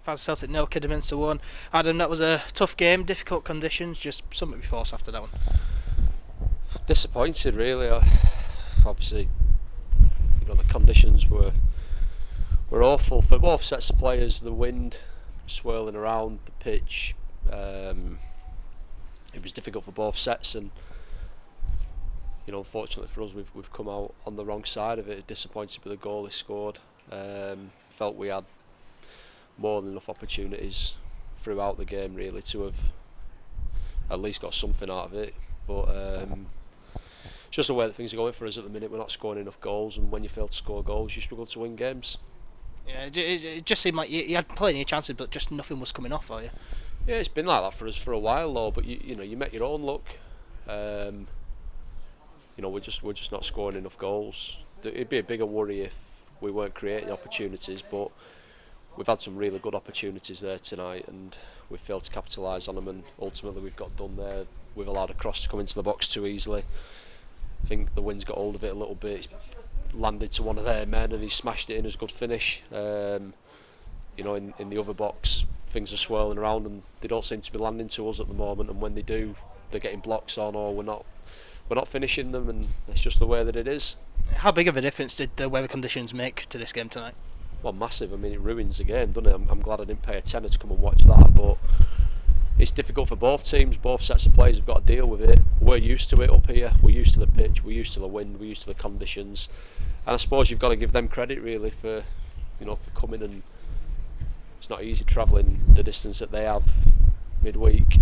Farsley Celtic 0, Kidderminster 1. Adam, that was a tough game, difficult conditions, just something to be forced after that one. Disappointed, really. Obviously, the conditions were awful for both sets of players. The wind swirling around the pitch. It was difficult for both sets, and unfortunately for us, we've come out on the wrong side of it. Disappointed with the goal he scored. Felt we had more than enough opportunities throughout the game, really, to have at least got something out of it. But it's just the way that things are going for us at the minute. We're not scoring enough goals, and when you fail to score goals, you struggle to win games. Yeah, it just seemed like you had plenty of chances, but just nothing was coming off for you. Yeah, it's been like that for us for a while, though. But you make your own luck. We're just not scoring enough goals. It'd be a bigger worry if we weren't creating opportunities, but we've had some really good opportunities there tonight, and we've failed to capitalise on them, and ultimately we've got done there. We've allowed a cross to come into the box too easily. I think the wind's got hold of it a little bit. It's landed to one of their men and he smashed it in as a good finish. In the other box, things are swirling around and they don't seem to be landing to us at the moment, and when they do, they're getting blocks on, or we're not finishing them, and it's just the way that it is. How big of a difference did the weather conditions make to this game tonight? Well, massive. I mean, it ruins the game, doesn't it? I'm glad I didn't pay a tenner to come and watch that, but it's difficult for both teams. Both sets of players have got to deal with it. We're used to it up here. We're used to the pitch. We're used to the wind. We're used to the conditions. And I suppose you've got to give them credit, really, for coming, and it's not easy travelling the distance that they have midweek.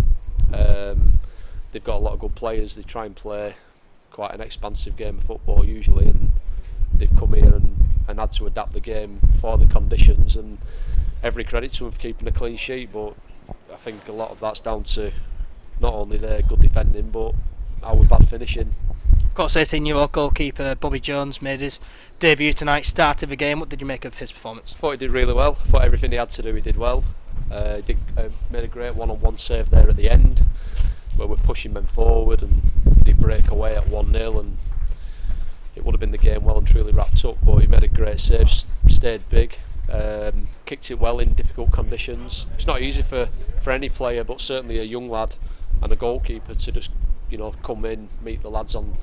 They've got a lot of good players. They try and play quite an expansive game of football usually, and they've come here and had to adapt the game for the conditions, and every credit to them for keeping a clean sheet. But I think a lot of that's down to not only their good defending, but our bad finishing. Of course, 18-year-old goalkeeper Bobby Jones made his debut tonight, started the game. What did you make of his performance? I thought he did really well. I thought everything he had to do, he did well. He made a great one-on-one save there at the end, where we're pushing men forward and they break away at 1-0, and it would have been the game well and truly wrapped up. But he made a great save, stayed big, kicked it well in difficult conditions. It's not easy for any player, but certainly a young lad and a goalkeeper to just come in, meet the lads on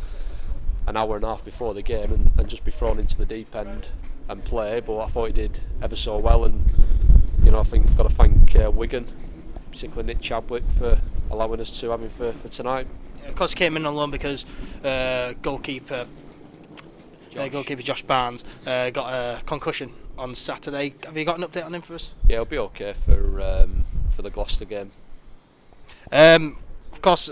an hour and a half before the game and just be thrown into the deep end and play. But I thought he did ever so well, and I think I've got to thank Wigan, particularly Nick Chadwick, for allowing us to have him for tonight. Of course, he came in on loan because goalkeeper Josh Barnes got a concussion on Saturday. Have you got an update on him for us? Yeah, he'll be okay for the Gloucester game. Of course,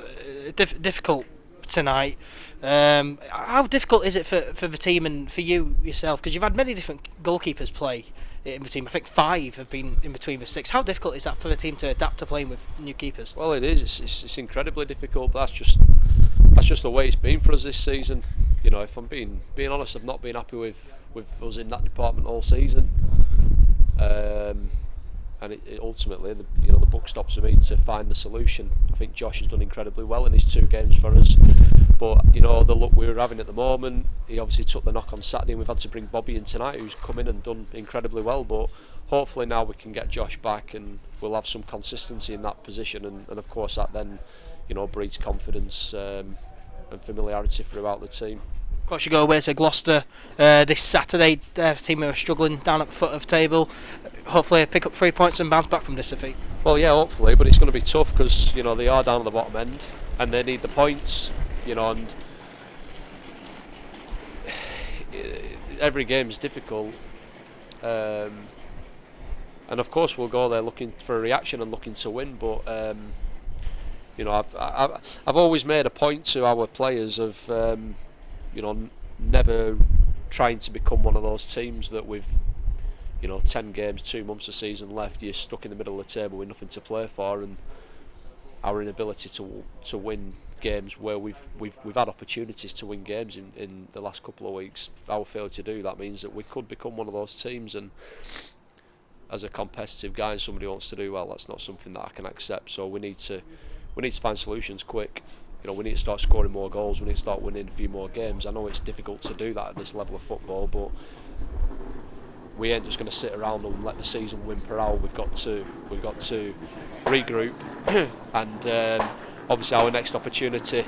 difficult tonight. How difficult is it for the team and for you yourself? Because you've had many different goalkeepers play in the team. I think 5 have been in between the 6. How difficult is that for the team to adapt to playing with new keepers? Well, it is. It's incredibly difficult. But that's just the way it's been for us this season. If I'm being honest, I've not been happy with us in that department all season. And it ultimately, the buck stops with me to find the solution. I think Josh has done incredibly well in his 2 games for us, but the luck we were having at the moment, he obviously took the knock on Saturday, and we've had to bring Bobby in tonight, who's come in and done incredibly well. But hopefully now we can get Josh back, and we'll have some consistency in that position, and of course that then breeds confidence and familiarity throughout the team. Of course, you go away to Gloucester this Saturday. Their team are struggling down at the foot of the table. Hopefully pick up 3 points and bounce back from this defeat. Well, yeah, hopefully, but it's going to be tough because they are down at the bottom end and they need the points. And every game's difficult. And of course, we'll go there looking for a reaction and looking to win. But I've always made a point to our players of never trying to become one of those teams that with 10 games, 2 months of season left, you're stuck in the middle of the table with nothing to play for, and our inability to win games where we've had opportunities to win games in the last couple of weeks. Our failure to do that means that we could become one of those teams, and as a competitive guy and somebody who wants to do well, that's not something that I can accept. So we need to find solutions quick. We need to start scoring more goals. We need to start winning a few more games. I know it's difficult to do that at this level of football, but we ain't just going to sit around and let the season whimper out. We've got to regroup, and obviously our next opportunity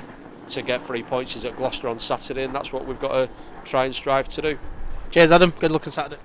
to get 3 points is at Gloucester on Saturday, and that's what we've got to try and strive to do. Cheers, Adam. Good luck on Saturday.